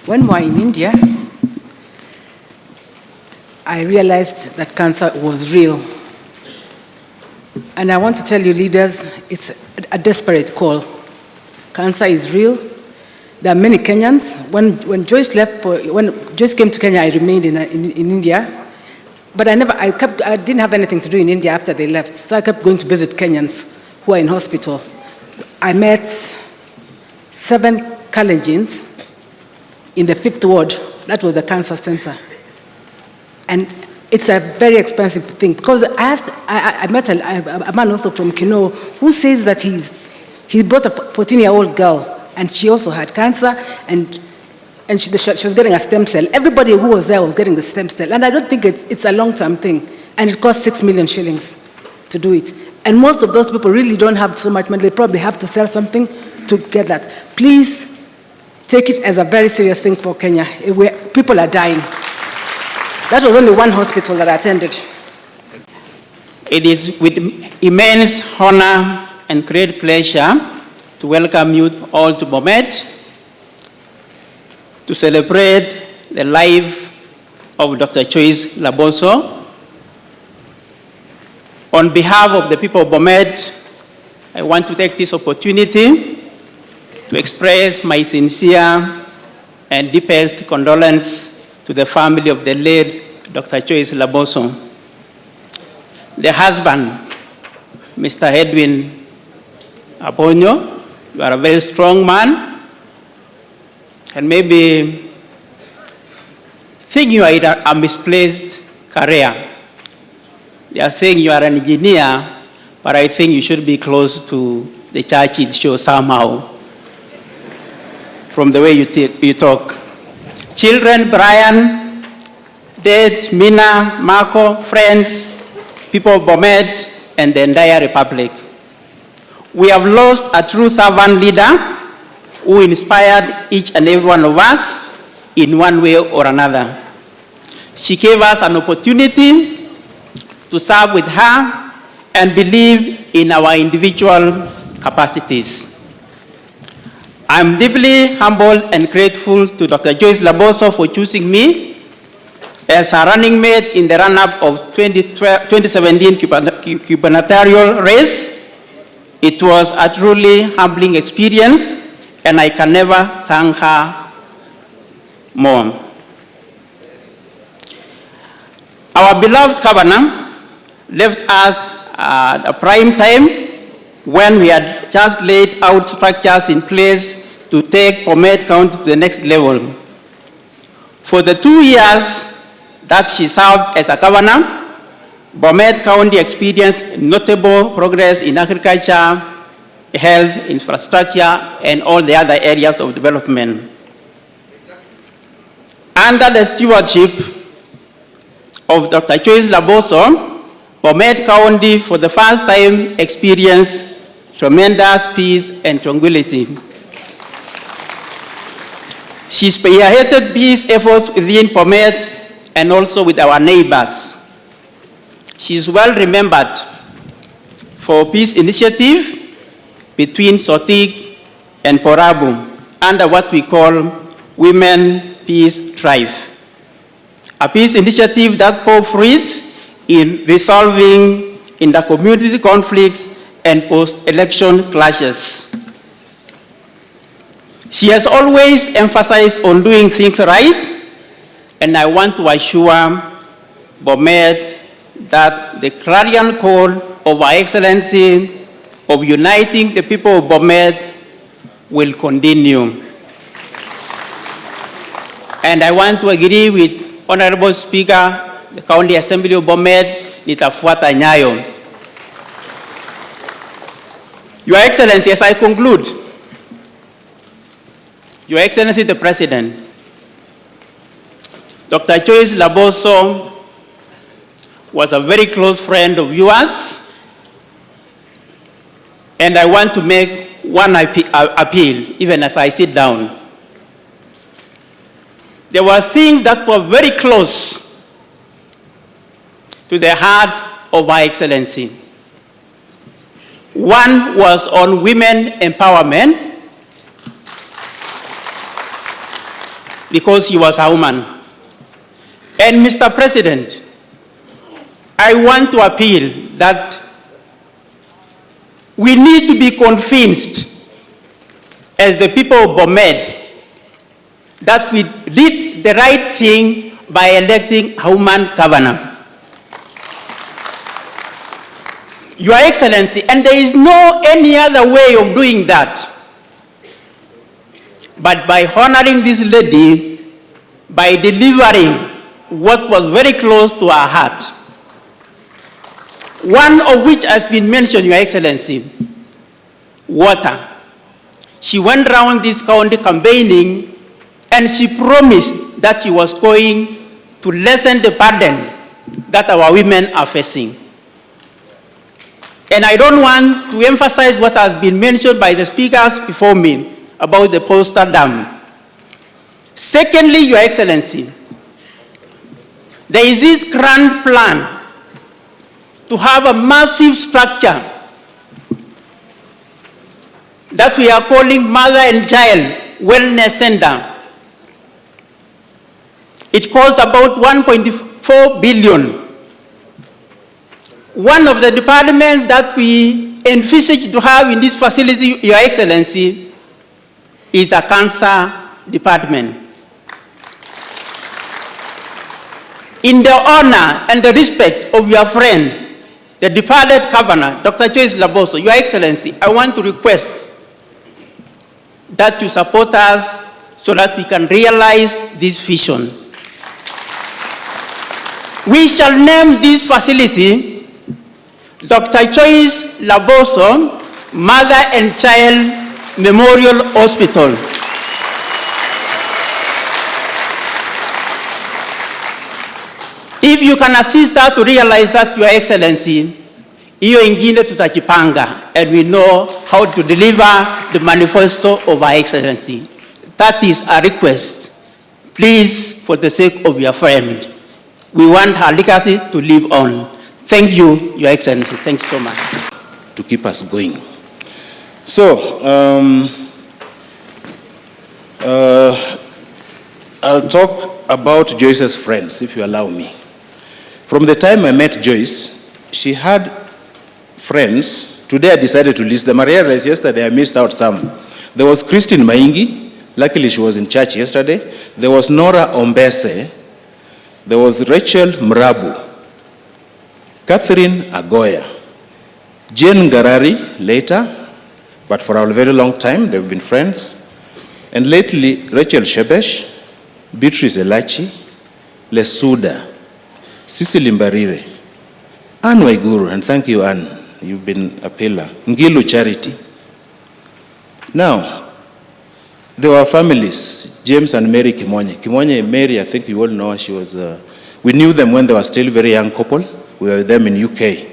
When we were in India, I realized that cancer was real. And I want to tell you, leaders, it's a desperate call. Cancer is real. There are many Kenyans. When Joyce came to Kenya, I remained in India. But I didn't have anything to do in India after they left. So I kept going to visit Kenyans who are in hospital. I met 7 Kalenjins in the 5th ward. That was the cancer center. And it's a very expensive thing, because I met a man also from Kino who says that he brought a 14-year-old girl, and she also had cancer, and she was getting a stem cell. Everybody who was there was getting the stem cell, and I don't think it's a long-term thing, and it costs 6 million shillings to do it. And most of those people really don't have so much money. They probably have to sell something to get that. Please take it as a very serious thing for Kenya, where people are dying. That was only one hospital that I attended. It is with immense honor and great pleasure to welcome you all to Bomet to celebrate the life of Dr. Joyce Laboso. On behalf of the people of Bomet, I want to take this opportunity to express my sincere and deepest condolence to the family of the late Dr. Joyce Laboso. The husband, Mr. Edwin Aponyo, you are a very strong man, and maybe think you are in a misplaced career. They are saying you are an engineer, but I think you should be close to the church show somehow, from the way you talk. Children, Brian, Dad, Mina, Marco, friends, people of Bomet, and the entire Republic. We have lost a true servant leader who inspired each and every one of us in one way or another. She gave us an opportunity to serve with her and believe in our individual capacities. I'm deeply humbled and grateful to Dr. Joyce Laboso for choosing me as her running mate in the run-up of 2017 gubernatorial race. It was a truly humbling experience, and I can never thank her more. Our beloved governor left us at a prime time when we had just laid out structures in place to take Bomet County to the next level. For the 2 years that she served as a governor, Bomet County experienced notable progress in agriculture, health, infrastructure, and all the other areas of development. Under the stewardship of Dr. Joyce Laboso, Bomet County for the first time experienced tremendous peace and tranquility. She spearheaded peace efforts within Bomet and also with our neighbors. She is well remembered for peace initiative between Sotik and Porabu under what we call Women Peace Drive, a peace initiative that bore fruits in resolving inter-community conflicts and post-election clashes. She has always emphasized on doing things right, and I want to assure Bomet that the clarion call of Her Excellency of uniting the people of Bomet will continue. And I want to agree with Honorable Speaker, the County Assembly of Bomet, nitafuata nyayo. Your Excellency, as I conclude, Your Excellency the President, Dr. Joyce Laboso was a very close friend of yours, and I want to make one appeal, even as I sit down. There were things that were very close to the heart of Her Excellency. One was on women empowerment, because he was a woman. And Mr. President, I want to appeal that we need to be convinced as the people of Bomet that we did the right thing by electing a woman governor. Your Excellency, and there is no any other way of doing that but by honoring this lady by delivering what was very close to her heart. One of which has been mentioned, Your Excellency, water. She went around this county campaigning and she promised that she was going to lessen the burden that our women are facing. And I don't want to emphasize what has been mentioned by the speakers before me about the Poster Dam. Secondly, Your Excellency, there is this grand plan to have a massive structure that we are calling Mother and Child Wellness Center. It costs about 1.4 billion. One of the departments that we envisage to have in this facility, Your Excellency, is a cancer department. In the honor and the respect of your friend, the departed governor, Dr. Joyce Laboso'S, Your Excellency, I want to request that you support us so that we can realize this vision. We shall name this facility Dr. Joyce Laboso'S Mother and Child Memorial Hospital. If you can assist us to realize that, Your Excellency, hiyo ingine tutajipanga, and we know how to deliver the manifesto of Our Excellency. That is a request. Please, for the sake of your friend, we want her legacy to live on. Thank you, Your Excellency. Thank you so much. To keep us going. So, I'll talk about Joyce's friends, if you allow me. From the time I met Joyce, she had friends. Today I decided to list them. I realized yesterday I missed out some. There was Christine Maingi. Luckily she was in church yesterday. There was Nora Ombese. There was Rachel Mrabu. Catherine Agoya. Jane Garari later, but for a very long time they've been friends. And lately, Rachel Shebesh, Beatrice Elachi, Lesuda, Cecily Mbarire, Anne Waiguru, and thank you, Anne, you've been a pillar, Ngilu Charity. Now, there were families, James and Mary Kimonye. Kimonye, Mary, I think you all know, she was, we knew them when they were still very young couple. We were with them in UK.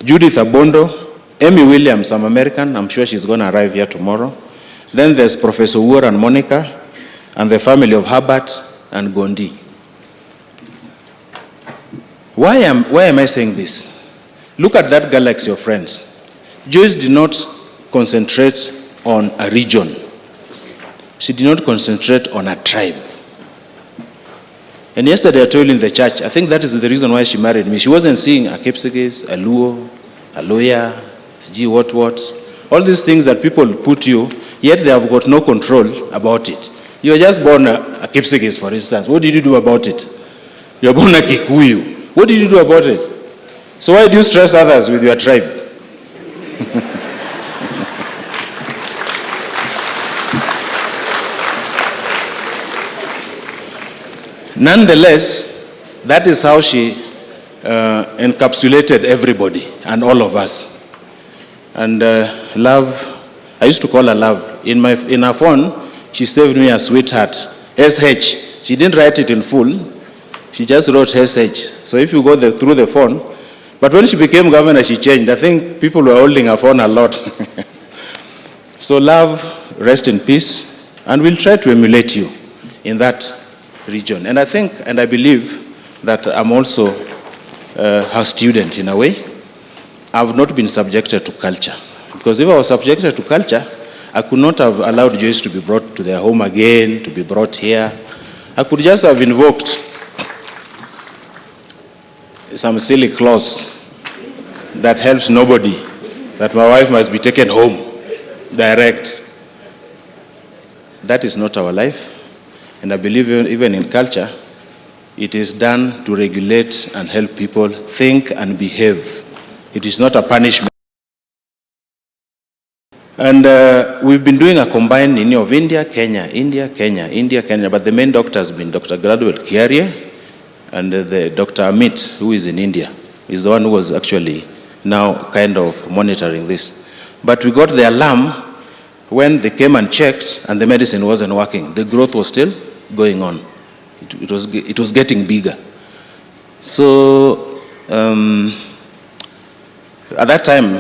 Judith Abondo, Amy Williams, some American, I'm sure she's going to arrive here tomorrow. Then there's Professor Uor and Monica, and the family of Herbert and Gondi. Why am I saying this? Look at that galaxy of friends. Joyce did not concentrate on a region. She did not concentrate on a tribe. And yesterday I told you in the church, I think that is the reason why she married me. She wasn't seeing a Kipsigis, a Luo, a Loya, what. All these things that people put you, yet they have got no control about it. You were just born a Kipsigis, for instance. What did you do about it? You were born a Kikuyu. What did you do about it? So why do you stress others with your tribe? Nonetheless, that is how she encapsulated everybody and all of us. And Love, I used to call her Love. In her phone, she saved me a sweetheart, SH. She didn't write it in full. She just wrote SH. So if you go through the phone, but when she became governor, she changed. I think people were holding her phone a lot. So Love, rest in peace, and we'll try to emulate you in that region. And I think, and I believe that I'm also her student in a way. I've not been subjected to culture. Because if I was subjected to culture, I could not have allowed Joyce to be brought to their home again, to be brought here. I could just have invoked some silly clause that helps nobody, that my wife must be taken home direct. That is not our life. And I believe even in culture, it is done to regulate and help people think and behave. It is not a punishment. And we've been doing a combined of India, Kenya, India, Kenya, India, Kenya. But the main doctor has been Dr. Gradwell Kiarie and the Dr. Amit, who is in India. Is the one who was actually now kind of monitoring this. But we got the alarm when they came and checked and the medicine wasn't working. The growth was still going on. It was getting bigger. So at that time,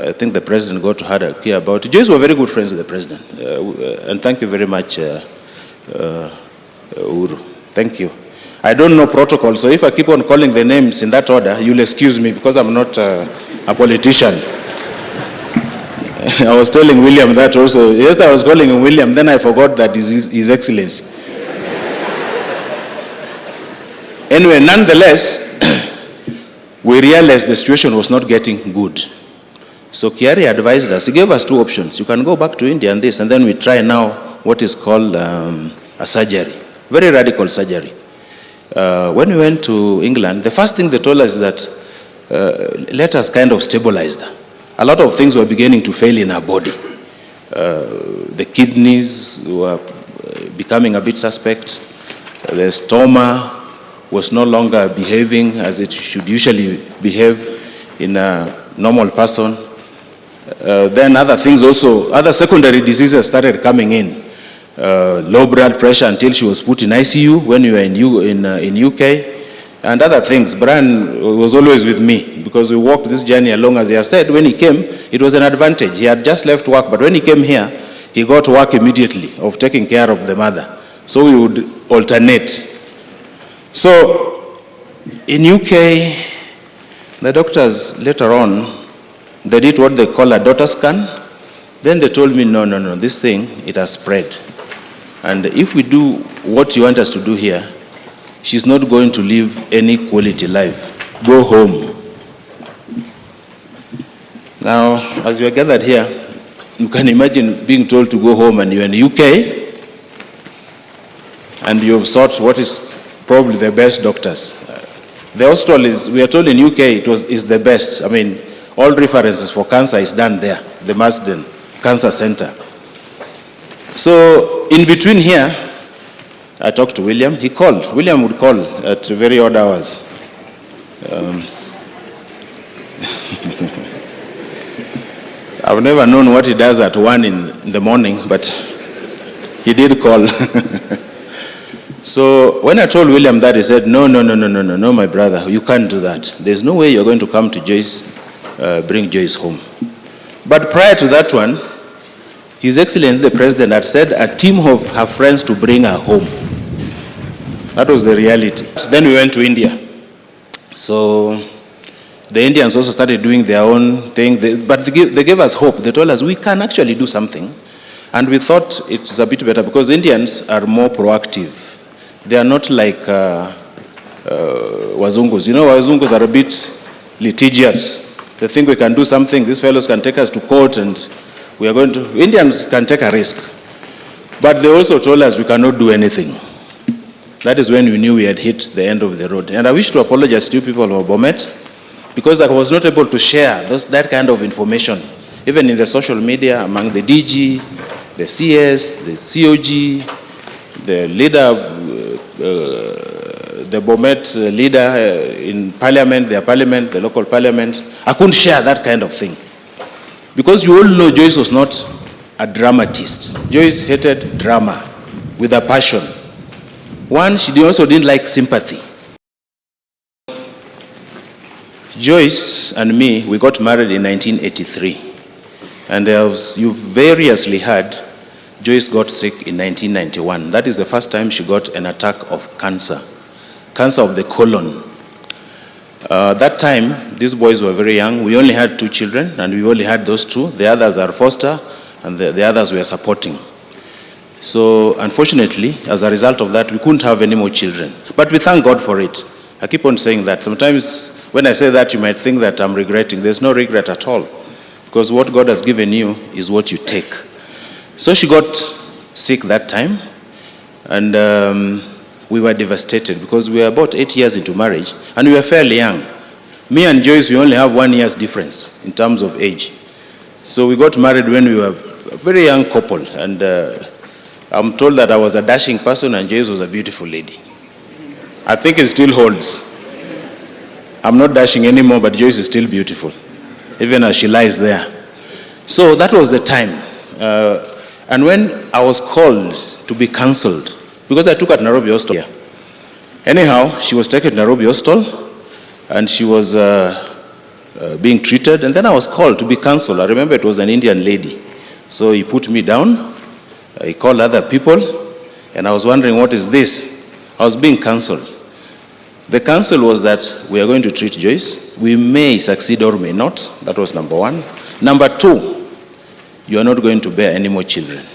I think the president got to hear about it. Joyce were very good friends with the president. And thank you very much, Uru. Thank you. I don't know protocol, so if I keep on calling the names in that order, you'll excuse me because I'm not a politician. I was telling William that also. Yes, I was calling him William, then I forgot that His Excellency. Anyway, nonetheless, we realized the situation was not getting good. So Kiarie advised us, he gave us two options. You can go back to India and this, and then we try now what is called a surgery, very radical surgery. When we went to England, the first thing they told us is that let us kind of stabilize that. A lot of things were beginning to fail in our body. The kidneys were becoming a bit suspect. The stomach was no longer behaving as it should usually behave in a normal person. Then other things also, other secondary diseases started coming in. Low blood pressure until she was put in ICU when we were in UK. And other things. Brian was always with me because we walked this journey along. As he has said, when he came, it was an advantage. He had just left work, but when he came here, he got work immediately of taking care of the mother. So we would alternate. So in UK, the doctors later on, they did what they call a daughter scan. Then they told me, no, this thing, it has spread. And if we do what you want us to do here, she's not going to live any quality life. Go home. Now, as we are gathered here, you can imagine being told to go home and you're in the UK and you've sought what is probably the best doctors. The hospital is, we are told in UK is the best. I mean, all references for cancer is done there, the Marsden Cancer Center. So in between here, I talked to William. He called. William would call at very odd hours. I've never known what he does at 1 in the morning, but he did call. So when I told William that, he said, no, my brother, you can't do that. There's no way you're going to come to Joyce, bring Joyce home. But prior to that one, His Excellency the President had said a team of her friends to bring her home. That was the reality. Then we went to India. So the Indians also started doing their own thing, but they gave us hope. They told us we can actually do something. And we thought it's a bit better because Indians are more proactive. They are not like Wazungus. You know, Wazungus are a bit litigious. They think we can do something, these fellows can take us to court and we are going to, Indians can take a risk. But they also told us we cannot do anything. That is when we knew we had hit the end of the road. And I wish to apologize to you people of Bomet because I was not able to share that kind of information, even in the social media among the DG, the CS, the COG, the leader, the Bomet leader in parliament, their parliament, the local parliament. I couldn't share that kind of thing. Because you all know Joyce was not a dramatist. Joyce hated drama with a passion. One, she also didn't like sympathy. Joyce and me, we got married in 1983. And as you variously heard, Joyce got sick in 1991. That is the first time she got an attack of cancer of the colon. That time, these boys were very young. We only had 2 children, and we only had those 2. The others are foster, and the others were supporting. So unfortunately, as a result of that, we couldn't have any more children. But we thank God for it. I keep on saying that. Sometimes when I say that, you might think that I'm regretting. There's no regret at all. Because what God has given you is what you take. So she got sick that time. And we were devastated because we were about 8 years into marriage. And we were fairly young. Me and Joyce, we only have 1 year's difference in terms of age. So we got married when we were a very young couple. And I'm told that I was a dashing person and Joyce was a beautiful lady. I think it still holds. I'm not dashing anymore, but Joyce is still beautiful, even as she lies there. So that was the time. And when I was called to be cancelled, because I took her to Nairobi Hospital. Anyhow, she was taken to Nairobi Hospital, and she was being treated, and then I was called to be cancelled. I remember it was an Indian lady. So he put me down, he called other people, and I was wondering, what is this? I was being cancelled. The counsel was that we are going to treat Joyce. We may succeed or may not. That was number one. Number two, you are not going to bear any more children.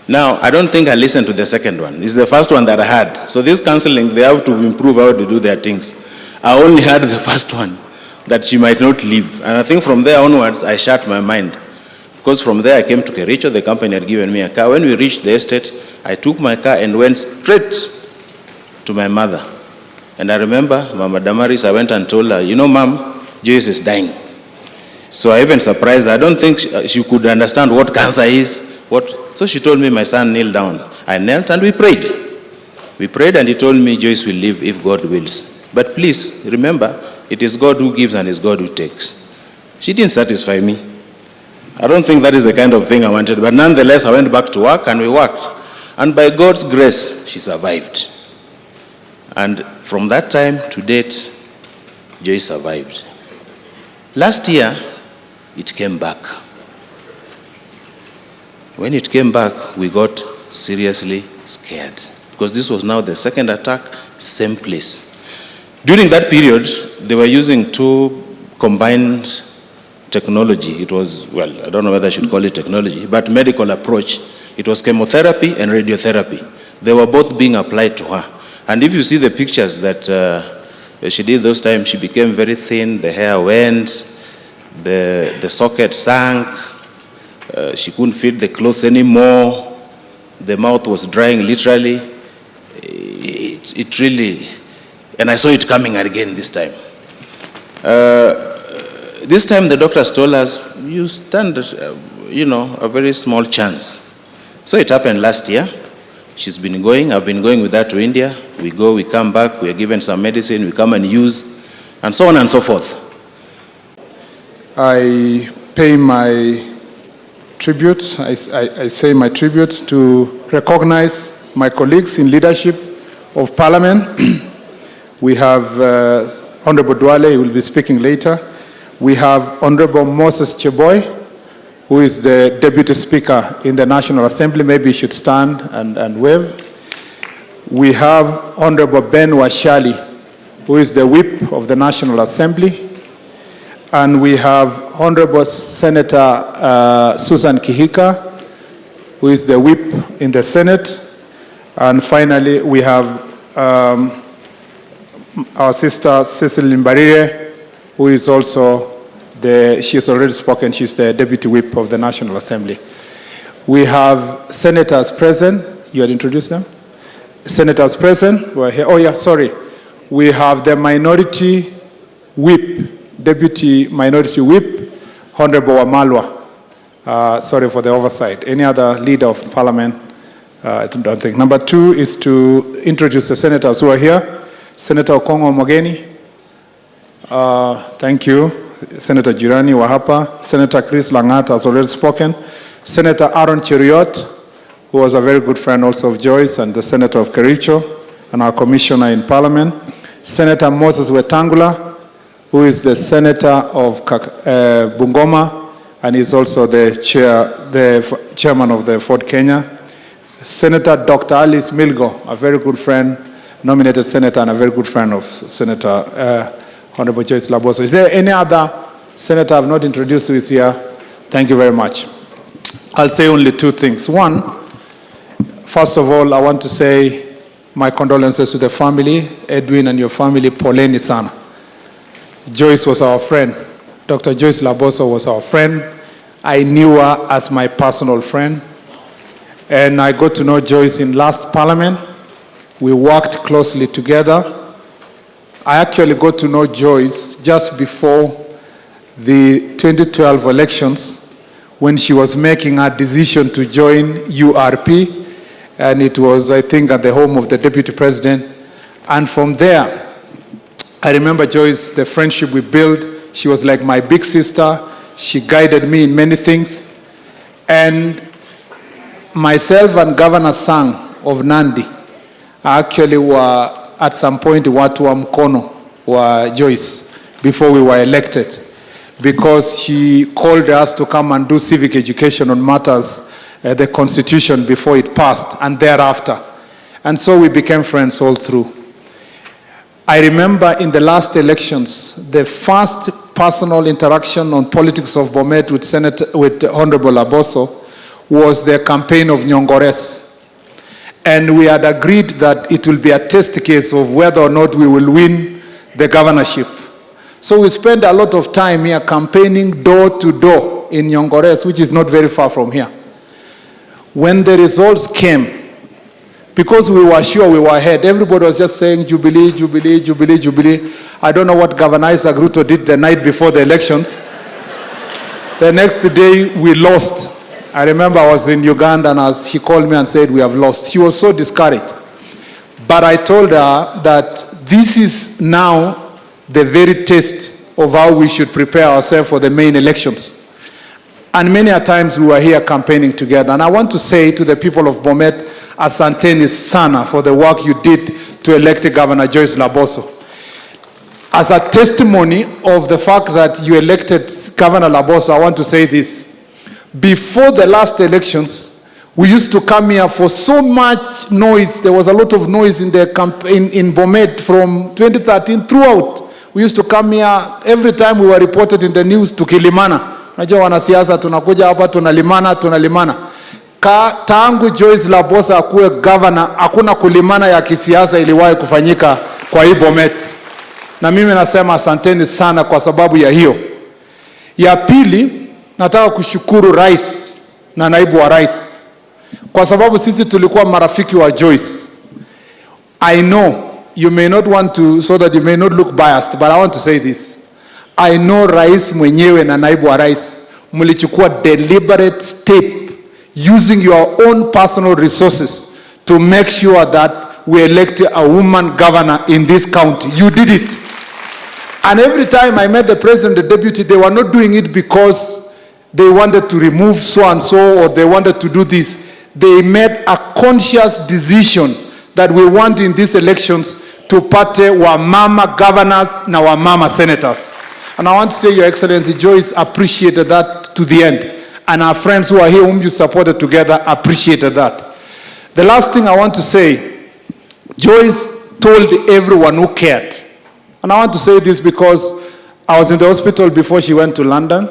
Now, I don't think I listened to the second one. It's the first one that I had. So this counseling, they have to improve how to do their things. I only had the first one, that she might not live. And I think from there onwards, I shut my mind. Because from there, I came to Kericho. The company had given me a car. When we reached the estate, I took my car and went straight to my mother. And I remember, Mama Damaris, I went and told her, you know, Mom, Joyce is dying. So I even surprised her. I don't think she could understand what cancer is. So she told me, my son, kneel down. I knelt and we prayed. We prayed and he told me, Joyce will live if God wills. But please, remember, it is God who gives and it's God who takes. She didn't satisfy me. I don't think that is the kind of thing I wanted. But nonetheless, I went back to work and we worked. And by God's grace, she survived. And from that time to date, Joyce survived. Last year, it came back. When it came back, we got seriously scared because this was now the second attack, same place. During that period, they were using two combined technology. It was, well, I don't know whether I should call it technology, but medical approach. It was chemotherapy and radiotherapy. They were both being applied to her. And if you see the pictures that she did those times, she became very thin, the hair went, the socket sank, she couldn't fit the clothes anymore, the mouth was drying literally. It really, and I saw it coming again this time. This time the doctors told us, you stand, a very small chance. So it happened last year. She's been going, I've been going with her to India. We go, we come back, we are given some medicine, we come and use, and so on and so forth. I pay my tribute, I say my tribute to recognize my colleagues in leadership of Parliament. We have Honorable Duale, who will be speaking later. We have Honorable Moses Cheboy, who is the Deputy Speaker in the National Assembly. Maybe he should stand and wave. We have Honorable Ben Washali, who is the Whip of the National Assembly. And we have Honorable Senator Susan Kihika, who is the Whip in the Senate. And finally, we have our sister Cecil Limbarire, who is also she has already spoken, she's the Deputy Whip of the National Assembly. We have senators present. You had introduced them? Senators present. We're here. Oh yeah, sorry. We have the Minority Whip, Deputy Minority Whip, Honorable Wamalwa. Sorry for the oversight. Any other leader of Parliament? I don't think. Number two is to introduce the senators who are here. Senator Okongo Mogeni. Thank you. Senator Jirani Wahapa. Senator Chris Langat has already spoken. Senator Aaron Cheriot, who was a very good friend also of Joyce, and the Senator of Kericho, and our Commissioner in Parliament. Senator Moses Wetangula, who is the Senator of Bungoma, and is also the chairman of the Ford Kenya. Senator Dr. Alice Milgo, a very good friend, nominated senator, and a very good friend of Senator Honorable Joyce Laboso'S. Is there any other senator I've not introduced who is here? Thank you very much. I'll say only two things. One, First of all, I want to say my condolences to the family, Edwin and your family, poleni sana. Joyce was our friend. Dr. Joyce Laboso was our friend. I knew her as my personal friend. And I got to know Joyce in last parliament. We worked closely together. I actually got to know Joyce just before the 2012 elections when she was making her decision to join URP. And it was, I think, at the home of the Deputy President. And from there, I remember Joyce, the friendship we built. She was like my big sister. She guided me in many things. And myself and Governor Sang of Nandi actually were at some point watu wa mkono wa Joyce before we were elected, because she called us to come and do civic education on matters, the Constitution before it passed and thereafter. And so we became friends all through. I remember in the last elections, the first personal interaction on politics of Bomet with Honorable Laboso was the campaign of Nyongores. And we had agreed that it will be a test case of whether or not we will win the governorship. So we spent a lot of time here campaigning door to door in Nyongores, which is not very far from here. When the results came, because we were sure we were ahead, everybody was just saying Jubilee, Jubilee, Jubilee, Jubilee. I don't know what Governor Isaac Ruto did the night before the elections. The next day we lost. I remember I was in Uganda and as she called me and said, we have lost. She was so discouraged. But I told her that this is now the very test of how we should prepare ourselves for the main elections. And many a times we were here campaigning together. And I want to say to the people of Bomet, asanteni sana for the work you did to elect Governor Joyce Laboso. As a testimony of the fact that you elected Governor Laboso, I want to say this. Before the last elections, we used to come here for so much noise. There was a lot of noise in the in Bomet from 2013 throughout. We used to come here every time we were reported in the news to Kilimana. Najua wanasiasa tunakuja hapa tunalimana. Tangu Joyce Laboso akuwe governor, hakuna kulimana ya kisiasa iliwahi kufanyika kwa hii Bomet. Na mimi nasema asanteni sana kwa sababu ya hiyo. Ya pili, nataka kushukuru rais na naibu wa rais, kwa sababu sisi tulikuwa marafiki wa Joyce. I know you may not want to, so that you may not look biased, but I want to say this. I know rais mwenyewe na naibu wa rais mlichukua deliberate step using your own personal resources to make sure that we elect a woman governor in this county. You did it. And every time I met the president, the deputy, they were not doing it because they wanted to remove so-and-so or they wanted to do this. They made a conscious decision that we want in these elections to party wa mama governors na wa mama senators. And I want to say, Your Excellency, Joyce appreciated that to the end. And our friends who are here, whom you supported together, appreciated that. The last thing I want to say, Joyce told everyone who cared. And I want to say this because I was in the hospital before she went to London.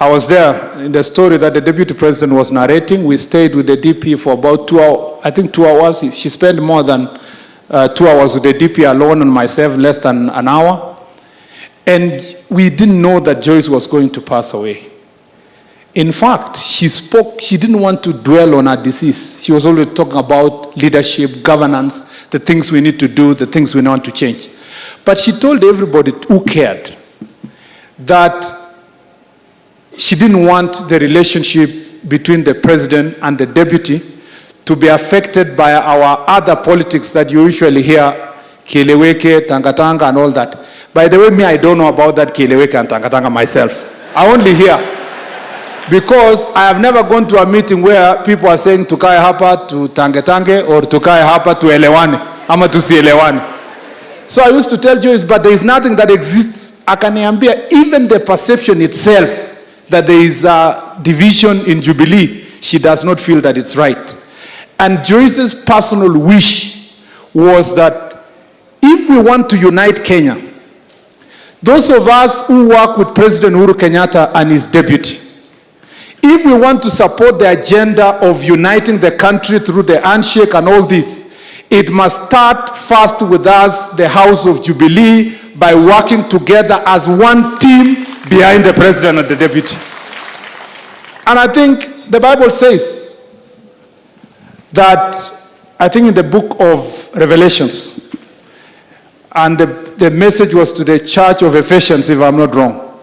I was there in the story that the Deputy President was narrating. We stayed with the DP for about 2 hours, I think 2 hours. She spent more than 2 hours with the DP alone and myself, less than an hour. And we didn't know that Joyce was going to pass away. In fact, she didn't want to dwell on her disease. She was always talking about leadership, governance, the things we need to do, the things we want to change. But she told everybody who cared that she didn't want the relationship between the president and the deputy to be affected by our other politics that you usually hear, Kieleweke, Tangatanga, and all that. By the way, me, I don't know about that Kieleweke and Tangatanga myself. I only hear. Because I have never gone to a meeting where people are saying tukae hapa to Tangetange or tukae hapa to Elewane, ama tusielewane. So I used to tell Joyce, but there is nothing that exists. Akaniambia, even the perception itself that there is a division in Jubilee, she does not feel that it's right. And Joyce's personal wish was that if we want to unite Kenya, those of us who work with President Uhuru Kenyatta and his deputy, if we want to support the agenda of uniting the country through the handshake and all this, it must start first with us, the House of Jubilee, by working together as one team behind the president and the deputy. And I think the Bible says that, I think in the book of Revelations, and the message was to the church of Ephesians, if I'm not wrong,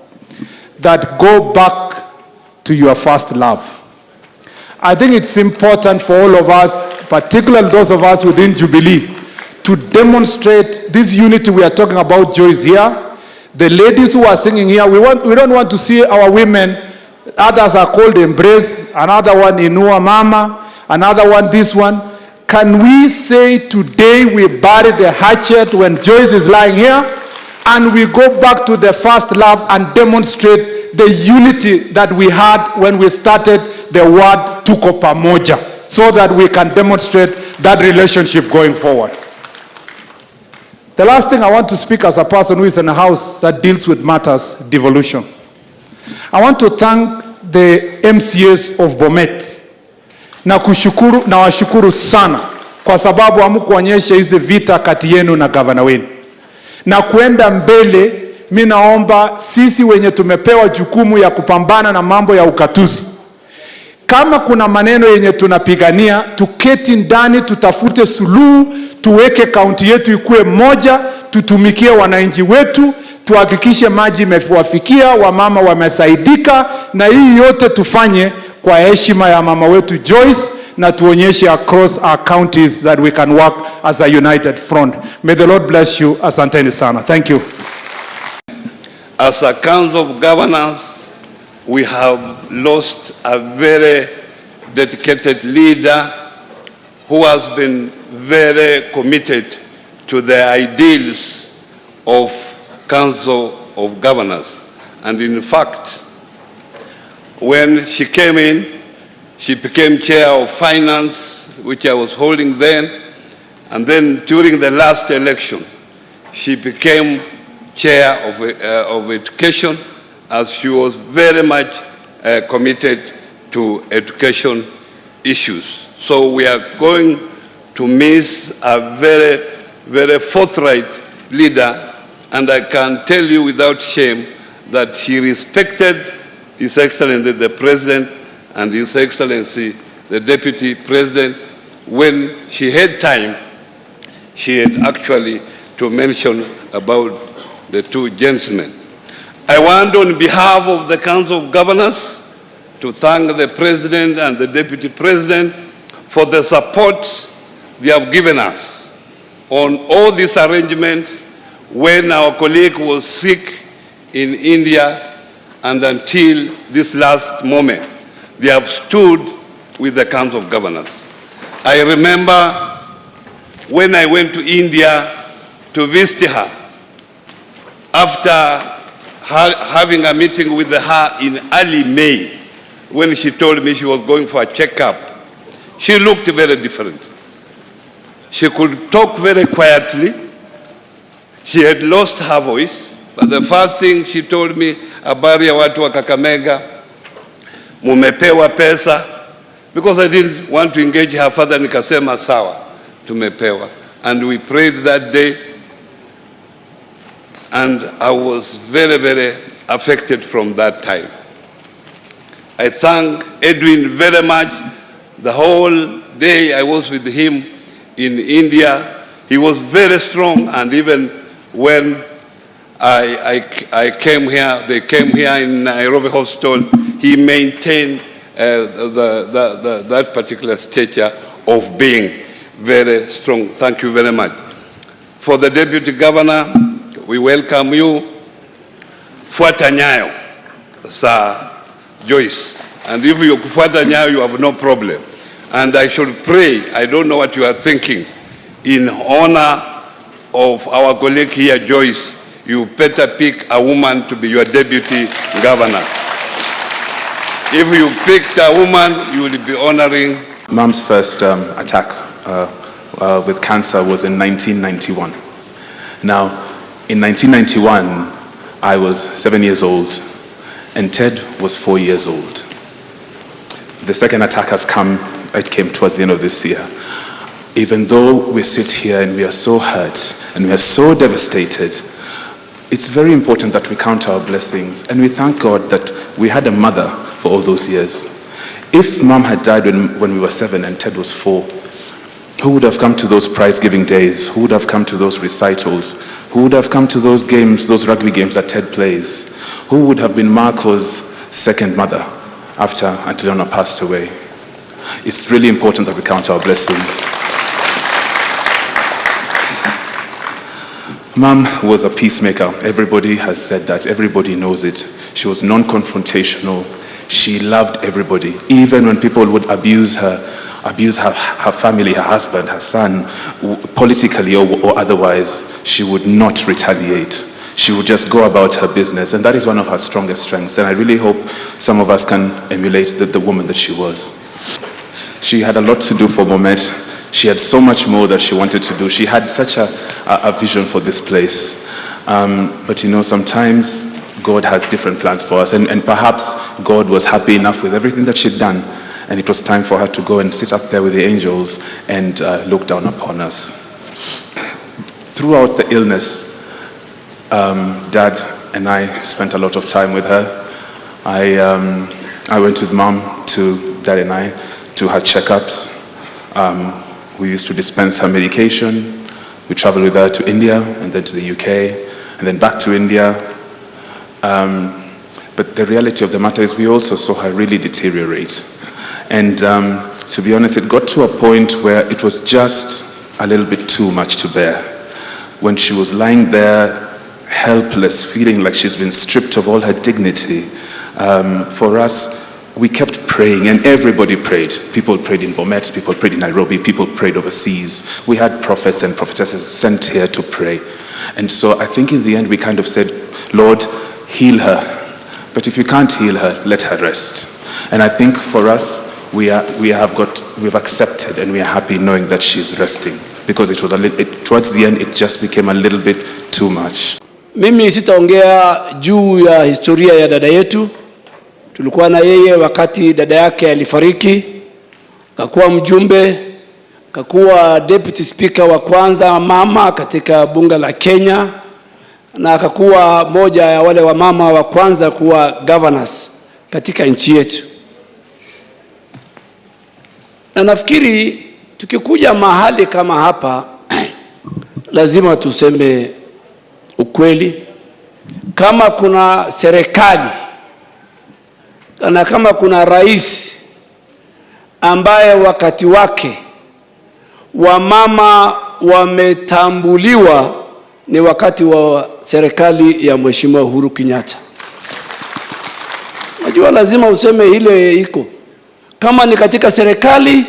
that go back to your first love. I think it's important for all of us, particularly those of us within Jubilee, to demonstrate this unity we are talking about. Joyce here, the ladies who are singing here, we don't want to see our women, others are called Embrace, another one Inua Mama, another one this one. Can we say today we bury the hatchet when Joyce is lying here, and we go back to the first love and demonstrate the unity that we had when we started the word Tuko Pamoja, so that we can demonstrate that relationship going forward. The last thing I want to speak as a person who is in a house that deals with matters devolution. I want to thank the MCAs of Bomet na washukuru sana kwa sababu hamkuonyesha hizi vita kati yenu na gavana wenu. Na kuenda mbele, mimi naomba sisi wenye tumepewa jukumu ya kupambana na mambo ya ukatuzi, kama kuna maneno yenye tunapigania, tuketi ndani, tutafute suluhu, tuweke kaunti yetu ikue moja, tutumikie wananchi wetu, tuhakikishe maji imewafikia, wamama wamesaidika, na hii yote tufanye kwa heshima ya mama wetu Joyce, na tuonyeshe across our counties that we can work as a united front. May the Lord bless you. Asanteni sana. Thank you. As a Council of Governors, we have lost a very dedicated leader who has been very committed to the ideals of Council of Governors. And in fact, when she came in, she became chair of finance, which I was holding then. And then during the last election, she became chair of education, as she was very much committed to education issues. So we are going to miss a very, very forthright leader, and I can tell you without shame that he respected His Excellency the President and His Excellency the Deputy President. When she had time, she had actually to mention about the two gentlemen. I want, on behalf of the Council of Governors, to thank the President and the Deputy President for the support they have given us on all these arrangements when our colleague was sick in India, and until this last moment, they have stood with the Council of Governors. I remember when I went to India to visit her, after having a meeting with her in early May, when she told me she was going for a checkup, she looked very different. She could talk very quietly. She had lost her voice. But the first thing she told me, habari ya watu wa Kakamega, mumepewa pesa, because I didn't want to engage her further, nikasema sawa, tumepewa. And we prayed that day, and I was very, very affected from that time. I thank Edwin very much. The whole day I was with him in India, he was very strong, and even when I came here, they came here in Nairobi Hospital, he maintained that particular stature of being very strong. Thank you very much. For the Deputy Governor, we welcome you. Fuata nyayo, Sir Joyce. And if you fuata nyayo, you have no problem. And I should pray, I don't know what you are thinking, in honor of our colleague here, Joyce, you better pick a woman to be your deputy governor. If you picked a woman, you will be honoring. Mom's first attack with cancer was in 1991. Now, in 1991, I was 7 years old, and Ted was 4 years old. The second attack has come, it came towards the end of this year. Even though we sit here and we are so hurt and we are so devastated, it's very important that we count our blessings and we thank God that we had a mother for all those years. If Mom had died when we were 7 and Ted was 4, who would have come to those prize-giving days? Who would have come to those recitals? Who would have come to those games, those rugby games that Ted plays? Who would have been Marco's second mother after Auntie Leona passed away? It's really important that we count our blessings. Mom was a peacemaker. Everybody has said that. Everybody knows it. She was non-confrontational. She loved everybody. Even when people would abuse her family, her husband, her son, politically or otherwise, she would not retaliate. She would just go about her business, and that is one of her strongest strengths. And I really hope some of us can emulate the woman that she was. She had a lot to do for Bomet. She had so much more that she wanted to do. She had such a vision for this place. But you know, sometimes God has different plans for us, and perhaps God was happy enough with everything that she'd done, and it was time for her to go and sit up there with the angels and look down upon us. Throughout the illness, Dad and I spent a lot of time with her. I went with Mom to Dad and I to her checkups. We used to dispense her medication. We traveled with her to India and then to the UK and then back to India. But the reality of the matter is we also saw her really deteriorate. And to be honest, it got to a point where it was just a little bit too much to bear. When she was lying there, helpless, feeling like she's been stripped of all her dignity, for us, we kept praying, and everybody prayed. People prayed in Bomet, people prayed in Nairobi, people prayed overseas. We had prophets and prophetesses sent here to pray. And so I think in the end we kind of said, Lord, heal her. But if you can't heal her, let her rest. And I think for us, we've accepted and we are happy knowing that she's resting, because it was towards the end it just became a little bit too much. Mimi sitaongea juu ya historia ya dada yetu. Tulikuwa na yeye wakati dada yake alifariki, kakuwa mjumbe, kakuwa deputy speaker wa kwanza mama katika bunge la Kenya, na akakuwa moja ya wale wa mama wa kwanza kuwa governors katika nchi yetu. Na nafikiri tukikuja mahali kama hapa lazima tuseme ukweli. Kama kuna serikali na kama kuna rais ambaye wakati wake wamama wametambuliwa, ni wakati wa serikali ya Mheshimiwa Uhuru Kenyatta. Najua lazima useme ile iko. Kama ni katika serikali,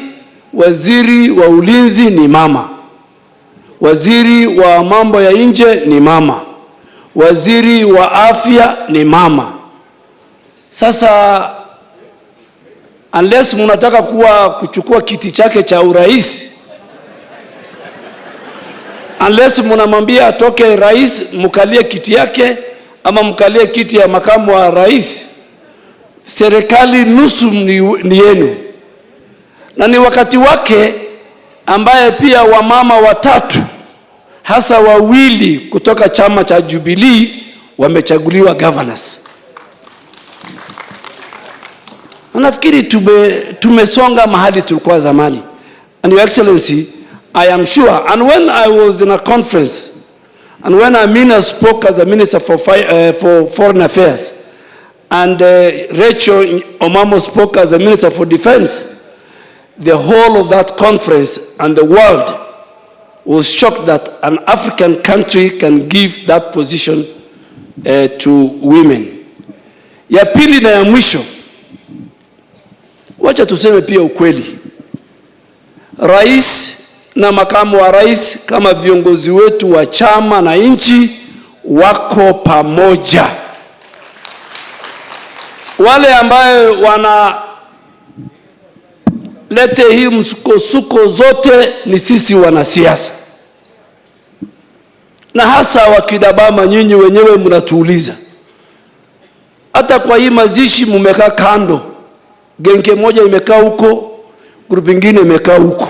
waziri wa ulinzi ni mama, waziri wa mambo ya nje ni mama, waziri wa afya ni mama. Sasa unless mnataka kuchukua kiti chake cha urais, unless mnamwambia atoke rais mkalie kiti yake ama mkalie kiti ya makamu wa rais, serikali nusu ni yenu. Na ni wakati wake ambaye pia wamama watatu, hasa wawili kutoka chama cha Jubilee, wamechaguliwa governors. Nafikiri tumesonga mahali tulikuwa zamani. And Your Excellency, I am sure, and when I was in a conference, and when Amina spoke as a Minister for Foreign Affairs, and Rachel Omamo spoke as a Minister for Defense, the whole of that conference and the world was shocked that an African country can give that position to women. Ya pili na ya mwisho, wacha tuseme pia ukweli. Rais na makamu wa rais kama viongozi wetu wa chama na nchi wako pamoja. Wale ambayo lete hii msukosuko zote ni sisi wanasiasa. Na hasa wakidabama nyinyi wenyewe mnatuuliza. Hata kwa hii mazishi mumekaa kando. Genge moja imekaa huko, grupu ingine imekaa huko.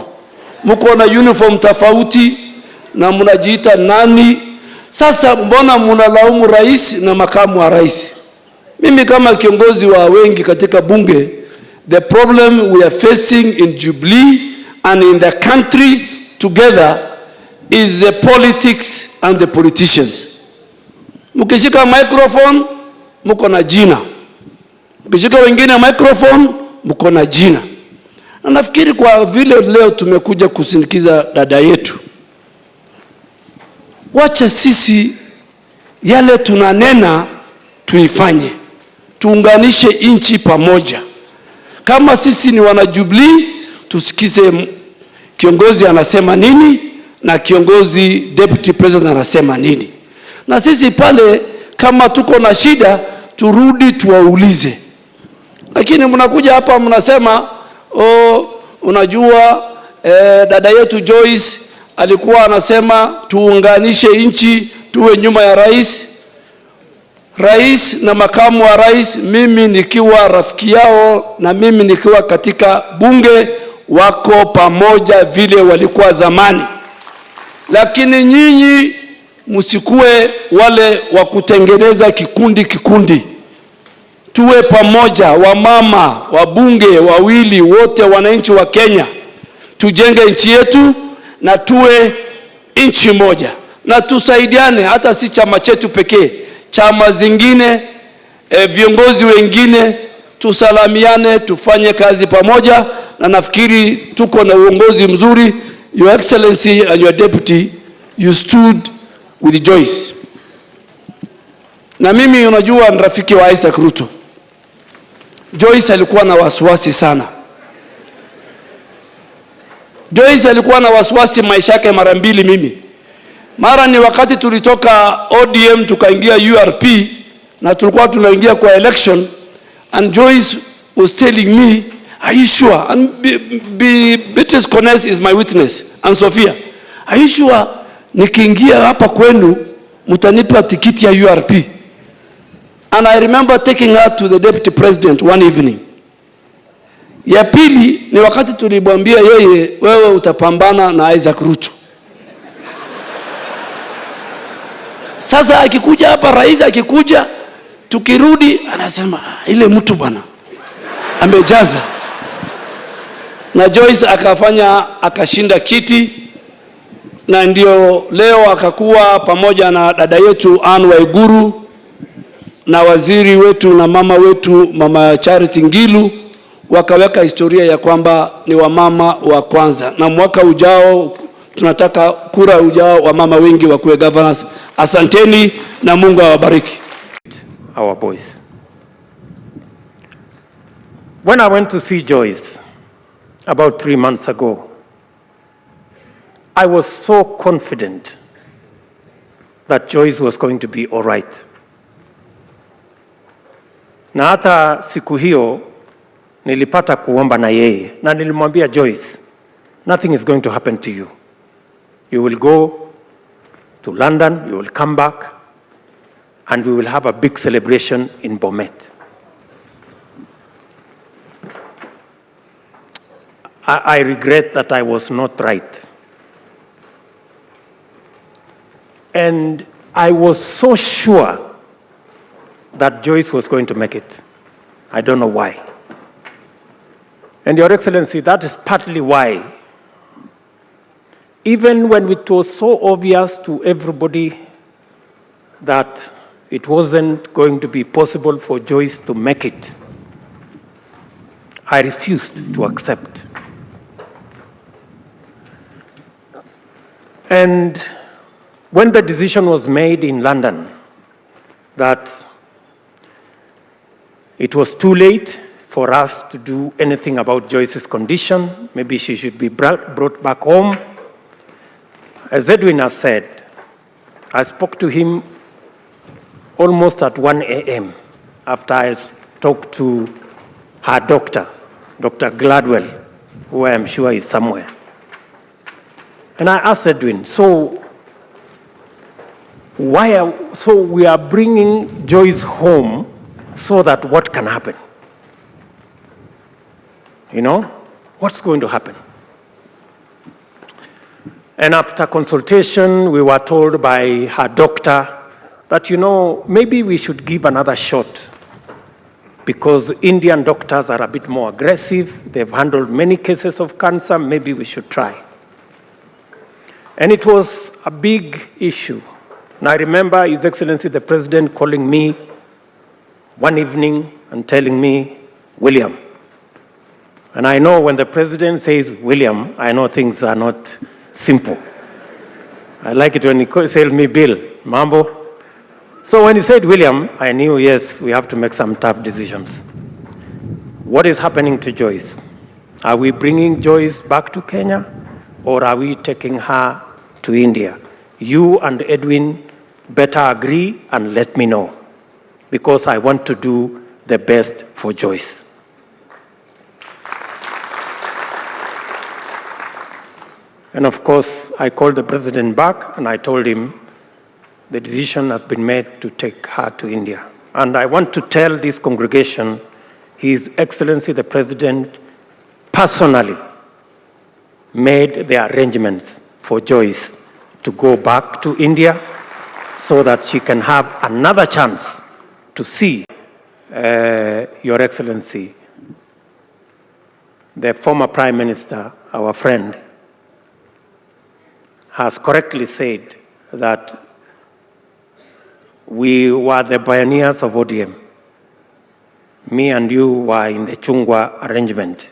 Mko na uniform tofauti na mnajiita nani? Sasa mbona mnalaumu rais na makamu wa rais? Mimi kama kiongozi wa wengi katika bunge, the problem we are facing in Jubilee and in the country together is the politics and the politicians. Mkishika microphone, mko na jina. Mkishika wengine microphone, mko na jina. Na nafikiri kwa vile leo tumekuja kusindikiza dada yetu, wacha sisi yale tunanena tuifanye. Tuunganishe inchi pamoja. Kama sisi ni wana Jubilee, tusikize kiongozi anasema nini na kiongozi deputy president anasema nini. Na sisi pale kama tuko na shida turudi tuwaulize. Lakini mnakuja hapa mnasema unajua dada yetu Joyce alikuwa anasema tuunganishe inchi, tuwe nyuma ya rais. Rais na makamu wa rais, mimi nikiwa rafiki yao na mimi nikiwa katika bunge, wako pamoja vile walikuwa zamani. Lakini nyinyi msikue wale wa kutengeneza kikundi. Tuwe pamoja, wamama, wabunge, wawili, wote wananchi wa Kenya. Tujenge nchi yetu na tuwe nchi moja. Na tusaidiane, hata si chama chetu pekee. Chama zingine, viongozi wengine, tusalamiane, tufanye kazi pamoja. Na nafikiri tuko na uongozi mzuri. Your Excellency and your deputy, you stood with Joyce. Na mimi unajua ni rafiki wa Isaac Ruto. Joyce alikuwa na wasiwasi sana. Joyce alikuwa na wasiwasi maisha yake mara mbili mimi. Mara ni wakati tulitoka ODM tukaingia URP na tulikuwa tunaingia kwa election, and Joyce was telling me, are you sure? And Beatrice Connes is my witness, and Sophia, are you sure nikiingia hapa kwenu mtanipa tikiti ya URP? And I remember taking her to the deputy president one evening. Ya pili ni wakati tulimwambia yeye, wewe utapambana na Isaac Ruto. Sasa akikuja hapa, rais akikuja, tukirudi anasema ile mtu bwana amejaza. Na Joyce akashinda kiti, na ndio leo akakuwa pamoja na dada yetu Anne Waiguru na waziri wetu na mama wetu Mama Charity Ngilu, wakaweka historia ya kwamba ni wamama wa kwanza. Na mwaka ujao tunataka kura ujao wa mama wengi wakuwe governors. Asanteni na Mungu awabariki. Our boys. When I went to see Joyce about 3 months ago, I was so confident that Joyce was going to be all right. Na hata siku hiyo nilipata kuomba na yeye na nilimwambia Joyce, nothing is going to happen to you. You will go to London, you will come back, and we will have a big celebration in Bomet. I regret that I was not right. And I was so sure that Joyce was going to make it. I don't know why. And Your Excellency, that is partly why, even when it was so obvious to everybody that it wasn't going to be possible for Joyce to make it, I refused to accept. And when the decision was made in London that it was too late for us to do anything about Joyce's condition, maybe she should be brought back home, as Edwin has said, I spoke to him almost at 1 a.m. after I talked to her doctor, Dr. Gladwell, who I am sure is somewhere. And I asked Edwin, so we are bringing Joyce home so that what can happen? You know, what's going to happen? And after consultation, we were told by her doctor that, you know, maybe we should give another shot because Indian doctors are a bit more aggressive. They've handled many cases of cancer. Maybe we should try. And it was a big issue. And I remember His Excellency the President calling me one evening and telling me, William. And I know when the President says William, I know things are not simple. I like it when he tells me Bill, Mambo. So when he said William, I knew, yes, we have to make some tough decisions. What is happening to Joyce? Are we bringing Joyce back to Kenya, or are we taking her to India? You and Edwin better agree and let me know, because I want to do the best for Joyce. And of course, I called the President back and I told him the decision has been made to take her to India. And I want to tell this congregation, His Excellency the President personally made the arrangements for Joyce to go back to India so that she can have another chance to see Your Excellency, the former Prime Minister, our friend, has correctly said that we were the pioneers of ODM. Me and you were in the Chungwa arrangement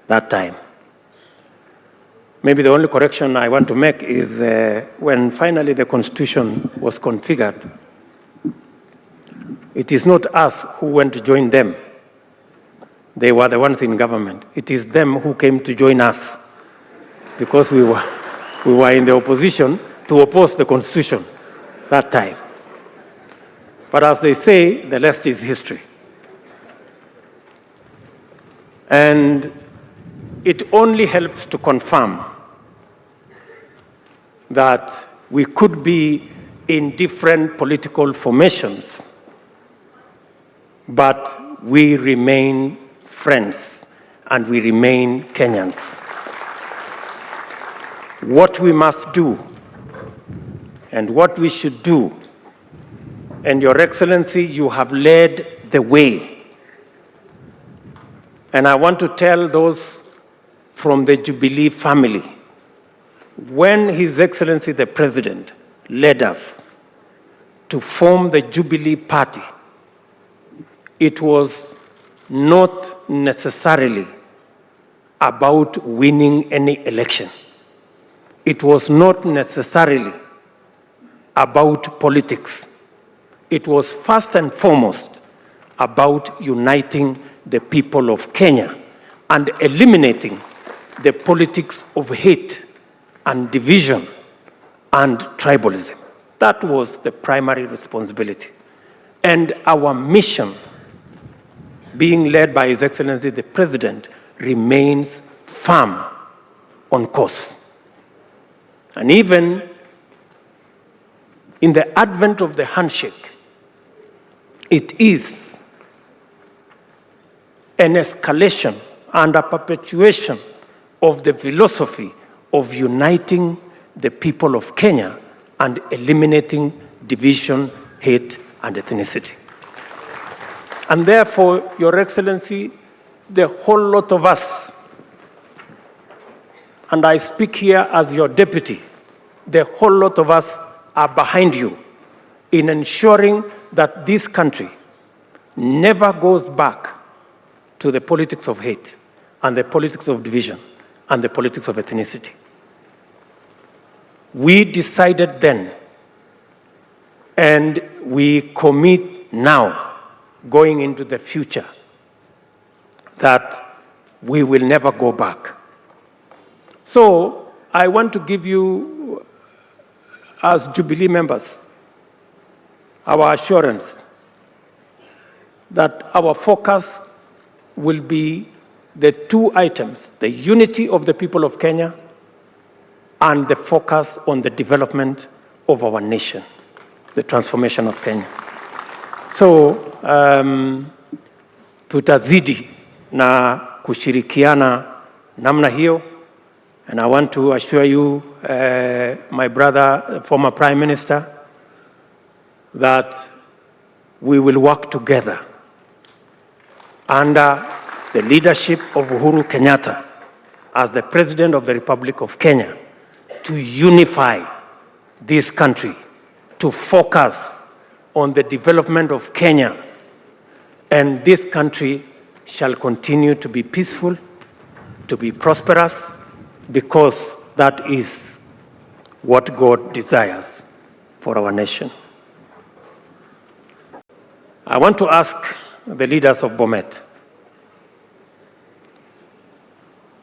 that time. Maybe the only correction I want to make is when finally the Constitution was configured, it is not us who went to join them. They were the ones in government. It is them who came to join us because we were in the opposition to oppose the Constitution that time. But as they say, the rest is history. And it only helps to confirm that we could be in different political formations, but we remain friends and we remain Kenyans. What we must do and what we should do, and Your Excellency, you have led the way. And I want to tell those from the Jubilee family, when His Excellency the President led us to form the Jubilee Party, it was not necessarily about winning any election. It was not necessarily about politics. It was first and foremost about uniting the people of Kenya and eliminating the politics of hate and division and tribalism. That was the primary responsibility. And our mission, being led by His Excellency the President, remains firm on course. And even in the advent of the handshake, it is an escalation and a perpetuation of the philosophy of uniting the people of Kenya and eliminating division, hate, and ethnicity. And therefore, Your Excellency, the whole lot of us, and I speak here as your deputy, the whole lot of us are behind you in ensuring that this country never goes back to the politics of hate and the politics of division and the politics of ethnicity. We decided then, and we commit now, going into the future, that we will never go back. So I want to give you, as Jubilee members, our assurance that our focus will be the two items, the unity of the people of Kenya and the focus on the development of our nation, the transformation of Kenya. So tutazidi na kushirikiana namna hiyo. And I want to assure you, my brother, former Prime Minister, that we will work together under the leadership of Uhuru Kenyatta as the President of the Republic of Kenya to unify this country, to focus on the development of Kenya, and this country shall continue to be peaceful, to be prosperous, because that is what God desires for our nation. I want to ask the leaders of Bomet,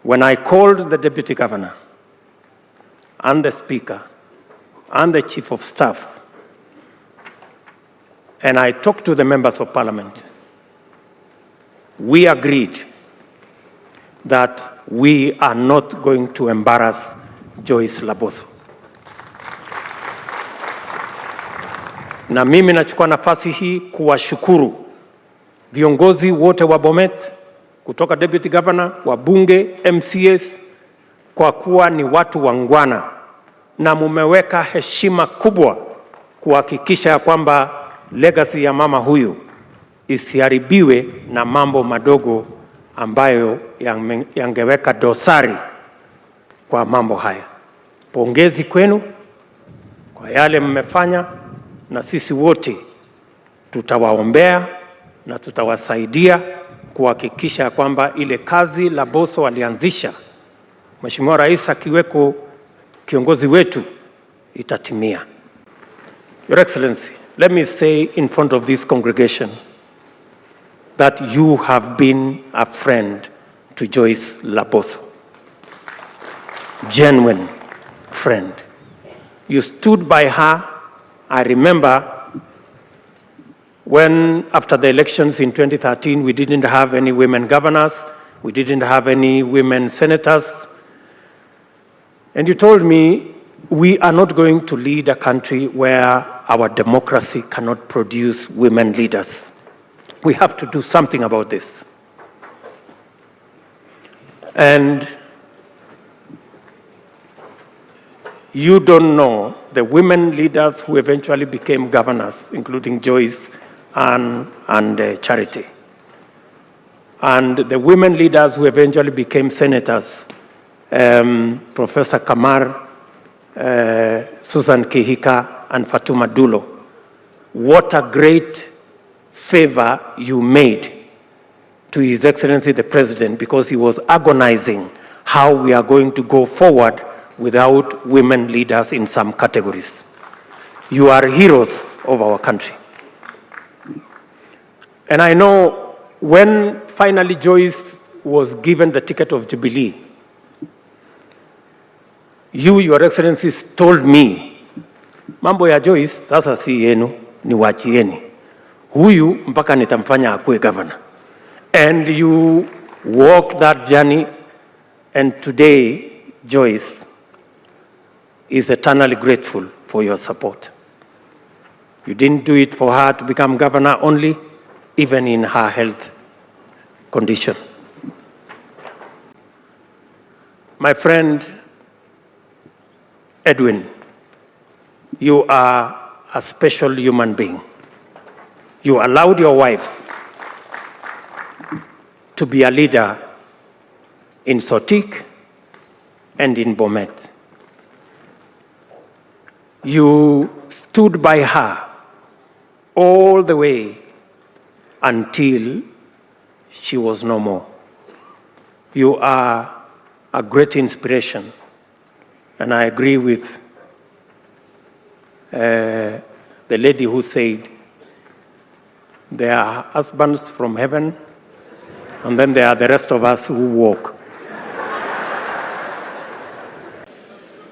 when I called the Deputy Governor and the Speaker and the Chief of Staff, and I talked to the members of Parliament, we agreed that we are not going to embarrass Joyce Laboso. Na mimi nachukua nafasi hii kuwashukuru viongozi wote wa Bomet, kutoka Deputy Governor, wabunge, MCAs, kwa kuwa ni watu wangwana na mumeweka heshima kubwa kuhakikisha ya kwamba legacy ya mama huyu isiharibiwe na mambo madogo ambayo yangeweka dosari kwa mambo haya. Pongezi kwenu kwa yale mmefanya, na sisi wote tutawaombea na tutawasaidia kuhakikisha kwamba ile kazi Laboso alianzisha, Mheshimiwa Rais akiweko kiongozi wetu, itatimia. Your Excellency, let me say in front of this congregation that you have been a friend to Joyce Laboso. Genuine friend. You stood by her. I remember when, after the elections in 2013, we didn't have any women governors, we didn't have any women senators. And you told me, we are not going to lead a country where our democracy cannot produce women leaders. We have to do something about this. And you don't know the women leaders who eventually became governors, including Joyce and Charity. And the women leaders who eventually became senators, Professor Kamar, Susan Kihika, and Fatuma Dulo. What a great favor you made to His Excellency the President, because he was agonizing how we are going to go forward without women leaders in some categories. You are heroes of our country. And I know when finally Joyce was given the ticket of Jubilee, you, Your Excellencies, told me, mambo ya Joyce sasa si yenu, ni wachieni. Huyu mpaka nitamfanya akue governor. And you walked that journey, and today Joyce is eternally grateful for your support. You didn't do it for her to become governor only, even in her health condition. My friend Edwin, you are a special human being. You allowed your wife to be a leader in Sotik and in Bomet. You stood by her all the way until she was no more. You are a great inspiration, and I agree with the lady who said, there are husbands from heaven, and then there are the rest of us who walk.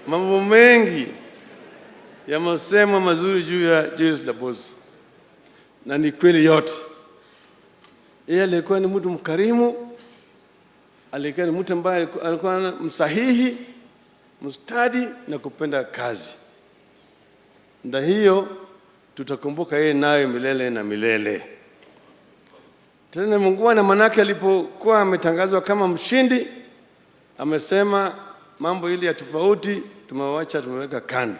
Mambo mengi yamesemwa mazuri juu ya Joyce Laboso, na ni kweli yote. Yeye alikuwa ni mtu mkarimu, alikuwa ni mtu ambaye alikuwa msahihi, mstadi na kupenda kazi. Ndio hiyo tutakumbuka yeye naye milele na milele. Tena muungwana, manake alipokuwa ametangazwa kama mshindi, amesema mambo ile ya tofauti tumewacha, tumeweka kando.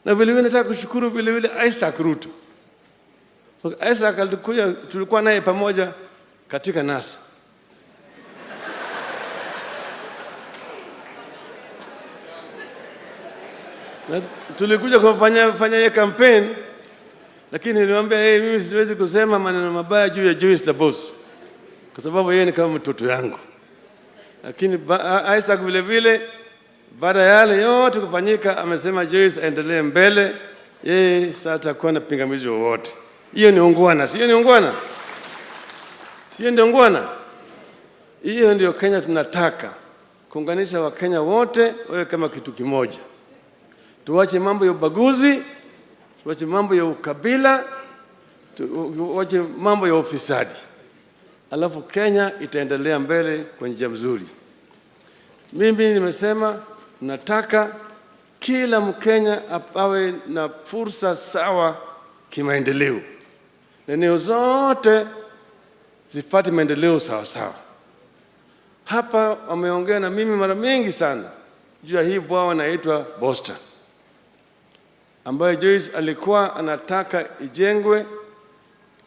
Na vile vile nataka kushukuru vile vile Isaac Ruto. Isaac alikuja, tulikuwa naye pamoja katika NASA. Na tulikuja kufanya ye campaign, lakini nilimwambia mimi siwezi kusema maneno mabaya juu ya Joyce Laboso'S kwa sababu yeye ni kama mtoto yangu. Lakini Isaac vile vile baada ya yale yote kufanyika amesema Joyce aendelee mbele, yeye sasa atakuwa na pingamizi wowote. Hiyo ni ungwana, sio ni ungwana? Sio ndio ungwana? Hiyo ndio Kenya tunataka, kuunganisha Wakenya wote wawe kama kitu kimoja. Tuwache mambo ya ubaguzi, tuwache mambo ya ukabila, tuwache mambo ya ufisadi. Alafu Kenya itaendelea mbele kwa njia nzuri. Mimi nimesema nataka kila Mkenya awe na fursa sawa kimaendeleo. Eneo zote zipate maendeleo sawa sawa. Hapa wameongea na mimi mara mingi sana juu ya hii bwawa inaitwa Bosta, ambayo Joyce alikuwa anataka ijengwe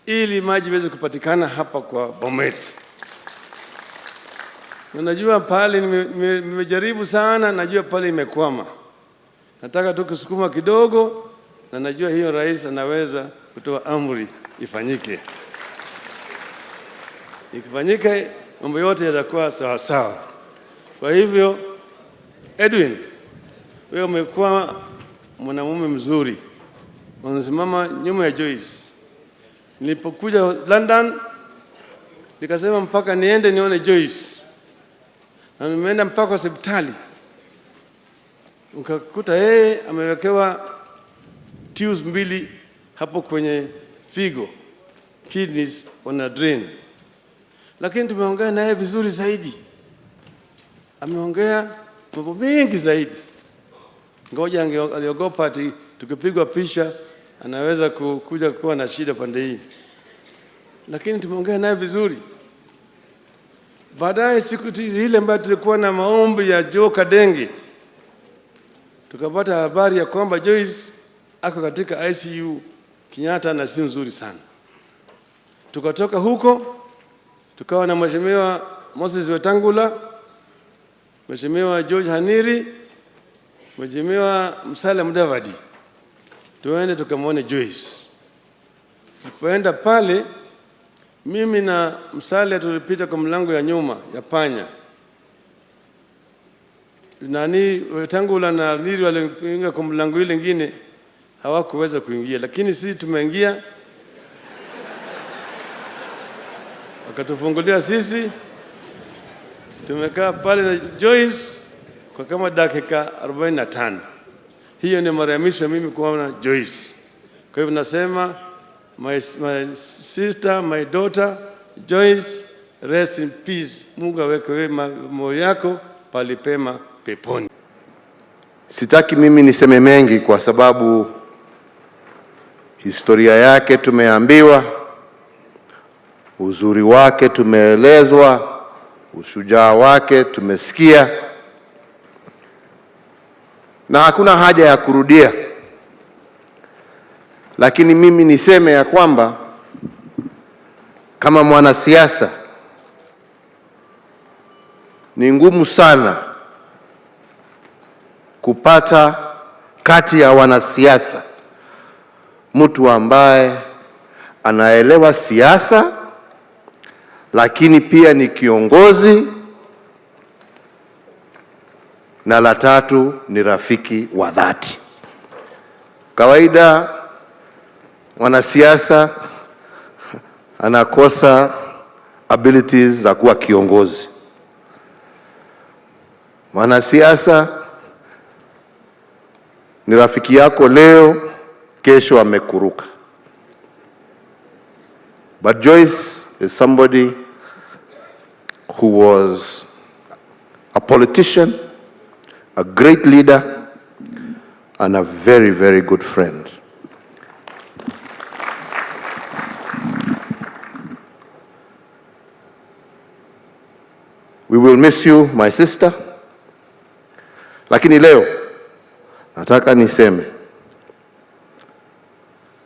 ili maji iweze kupatikana hapa kwa Bomet. Na najua pale nimejaribu sana, najua pale imekwama. Nataka tu kusukuma kidogo, na najua hiyo rais anaweza kutoa amri ifanyike. Ikifanyike mambo yote yatakuwa sawa sawa. Kwa hivyo Edwin, wewe umekuwa mwanamume mzuri, unasimama nyuma ya Joyce. Nilipokuja London nikasema mpaka niende nione Joyce, na nimeenda mpaka hospitali ukakuta yeye amewekewa tubes 2 hapo kwenye figo, kidneys on a drain. Lakini tumeongea naye vizuri zaidi, ameongea mambo mengi zaidi. Ngoja aliogopa ati tukipigwa picha anaweza kuja kuwa na shida pande hii, lakini tumeongea naye vizuri. Baadaye siku ile ambayo tulikuwa na maombi ya Joe Kadenge, tukapata habari ya kwamba Joyce ako katika ICU Kenyatta na si nzuri sana. Tukatoka huko tukawa na Mheshimiwa Moses Wetangula, Mheshimiwa George Haniri, Mheshimiwa Musalia Mudavadi, tuende tukamwone Joyce. Tulipoenda pale, mimi na Musalia tulipita kwa mlango ya nyuma ya panya. Wetangula na Haniri waliingia kwa mlango ile nyingine, hawakuweza kuingia, lakini sisi tumeingia. Wakatufungulia sisi, tumekaa pale na Joyce kwa kama dakika 45. Hiyo ni mara ya mwisho mimi kuona Joyce. Kwa hivyo nasema my sister, my daughter Joyce, rest in peace. Mungu aweke moyo yako palipema peponi. Sitaki mimi niseme mengi kwa sababu historia yake tumeambiwa, uzuri wake tumeelezwa, ushujaa wake tumesikia, na hakuna haja ya kurudia. Lakini mimi niseme ya kwamba kama mwanasiasa ni ngumu sana kupata kati ya wanasiasa mtu ambaye anaelewa siasa lakini pia ni kiongozi, na la tatu ni rafiki wa dhati. Kawaida mwanasiasa anakosa abilities za kuwa kiongozi. Mwanasiasa ni rafiki yako leo, kesho amekuruka. But Joyce is somebody who was a politician, a great leader, and a very, very good friend. We will miss you, my sister. Lakini leo nataka niseme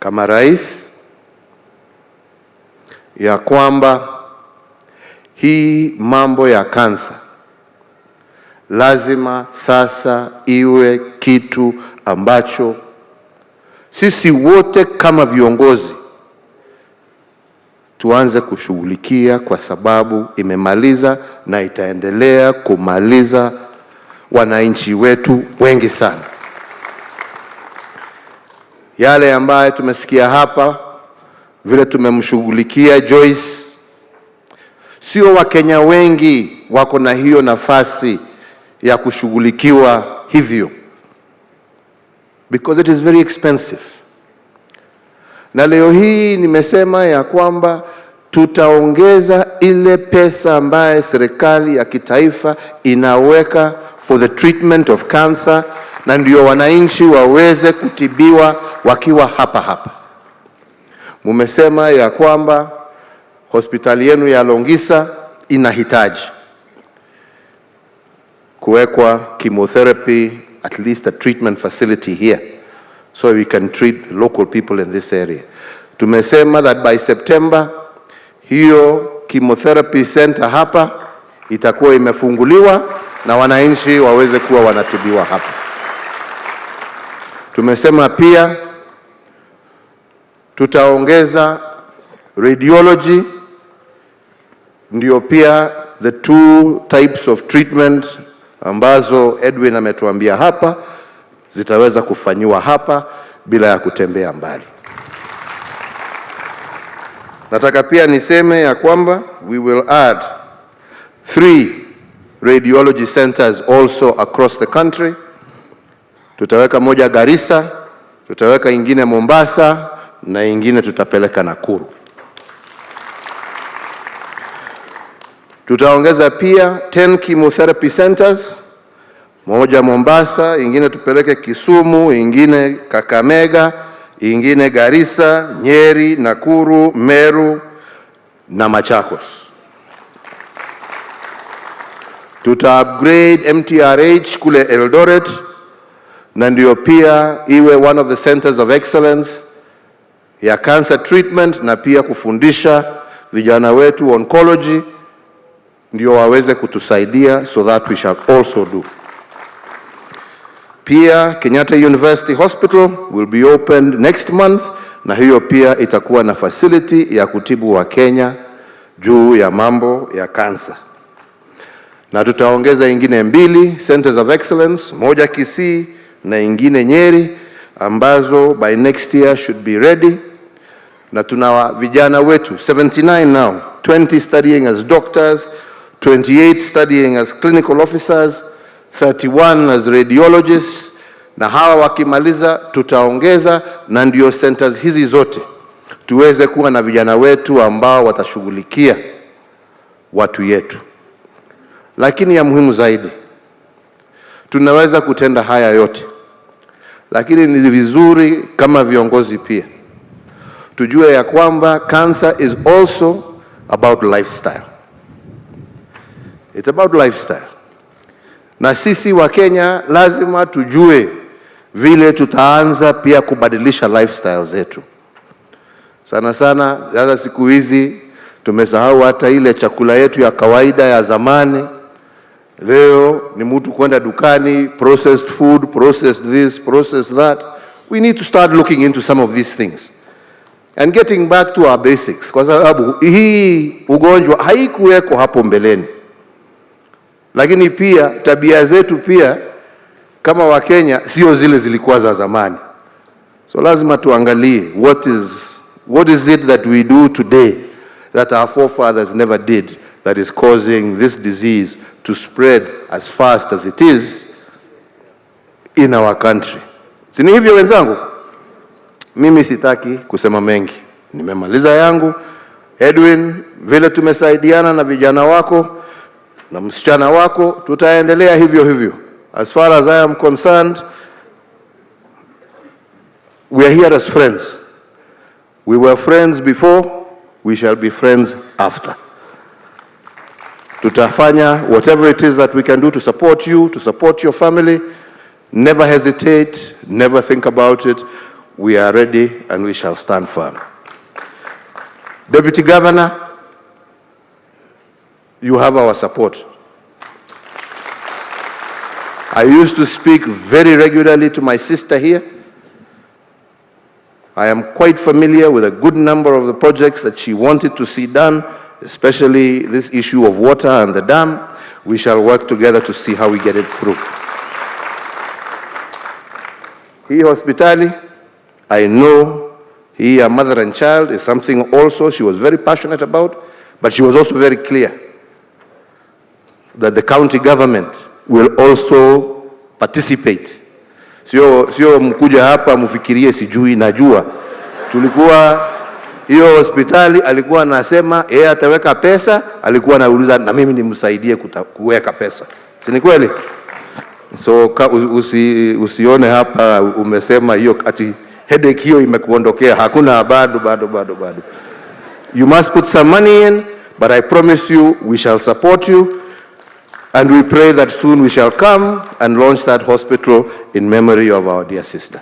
kama rais ya kwamba hii mambo ya kansa lazima sasa iwe kitu ambacho sisi wote kama viongozi tuanze kushughulikia, kwa sababu imemaliza na itaendelea kumaliza wananchi wetu wengi sana. Yale ambayo tumesikia hapa, vile tumemshughulikia Joyce, sio Wakenya wengi wako na hiyo nafasi ya kushughulikiwa hivyo, because it is very expensive. Na leo hii nimesema ya kwamba tutaongeza ile pesa ambaye serikali ya kitaifa inaweka for the treatment of cancer, na ndio wananchi waweze kutibiwa wakiwa hapa hapa. Mumesema ya kwamba hospitali yenu ya Longisa inahitaji kuwekwa chemotherapy, at least a treatment facility here, so we can treat local people in this area. Tumesema that by September, hiyo chemotherapy center hapa itakuwa imefunguliwa na wananchi waweze kuwa wanatibiwa hapa. Tumesema pia tutaongeza radiology, ndio pia the two types of treatment ambazo Edwin ametuambia hapa zitaweza kufanywa hapa bila ya kutembea mbali. Nataka pia niseme ya kwamba we will add 3 radiology centers also across the country. Tutaweka moja Garissa, tutaweka ingine Mombasa, na ingine tutapeleka Nakuru. Tutaongeza pia 10 chemotherapy centers, moja Mombasa, ingine tupeleke Kisumu, ingine Kakamega, ingine Garissa, Nyeri, Nakuru, Meru na Machakos. Tuta upgrade MTRH kule Eldoret, na ndio pia iwe one of the centers of excellence ya cancer treatment, na pia kufundisha vijana wetu oncology ndio waweze kutusaidia, so that we shall also do. Pia Kenyatta University Hospital will be opened next month, na hiyo pia itakuwa na facility ya kutibu wa Kenya juu ya mambo ya cancer. Na tutaongeza ingine 2 centers of excellence, moja Kisii na ingine Nyeri, ambazo by next year should be ready. Na tuna vijana wetu 79 now, 20 studying as doctors, 28 studying as clinical officers, 31 as radiologists, na hawa wakimaliza tutaongeza, na ndio centers hizi zote tuweze kuwa na vijana wetu ambao watashughulikia watu yetu. Lakini ya muhimu zaidi, tunaweza kutenda haya yote, lakini ni vizuri kama viongozi pia tujue ya kwamba cancer is also about lifestyle. It's about lifestyle. Na sisi wa Kenya lazima tujue vile tutaanza pia kubadilisha lifestyle zetu. Sana sana sasa siku hizi tumesahau hata ile chakula yetu ya kawaida ya zamani. Leo ni mtu kwenda dukani, processed food, processed this, processed that. We need to start looking into some of these things and getting back to our basics, kwa sababu hii ugonjwa haikuweko hapo mbeleni. Lakini pia tabia zetu pia kama wa Kenya sio zile zilikuwa za zamani. So lazima tuangalie what is it that we do today that our forefathers never did, that is causing this disease to spread as fast as it is in our country. Sini hivyo wenzangu? Mimi sitaki kusema mengi. Nimemaliza yangu. Edwin, vile tumesaidiana na vijana wako na msichana wako, tutaendelea hivyo hivyo. As far as I am concerned, we are here as friends. We were friends before, we shall be friends after. Tutafanya whatever it is that we can do to support you, to support your family. Never hesitate, never think about it. We are ready and we shall stand firm. Deputy Governor, you have our support. I used to speak very regularly to my sister here. I am quite familiar with a good number of the projects that she wanted to see done, especially this issue of water and the dam. We shall work together to see how we get it through. Hii hospitali, I know hii a mother and child is something also she was very passionate about, but she was also very clear that the county government will also participate. Sio mkuja hapa mfikirie sijui najua. Tulikuwa hiyo hospitali alikuwa anasema yeye ataweka pesa, alikuwa anauliza na mimi nimsaidie kuweka pesa. Si ni kweli? So usione hapa umesema hiyo ati headache hiyo imekuondokea. Hakuna, bado. You must put some money in, but I promise you we shall support you. And we pray that soon we shall come and launch that hospital in memory of our dear sister.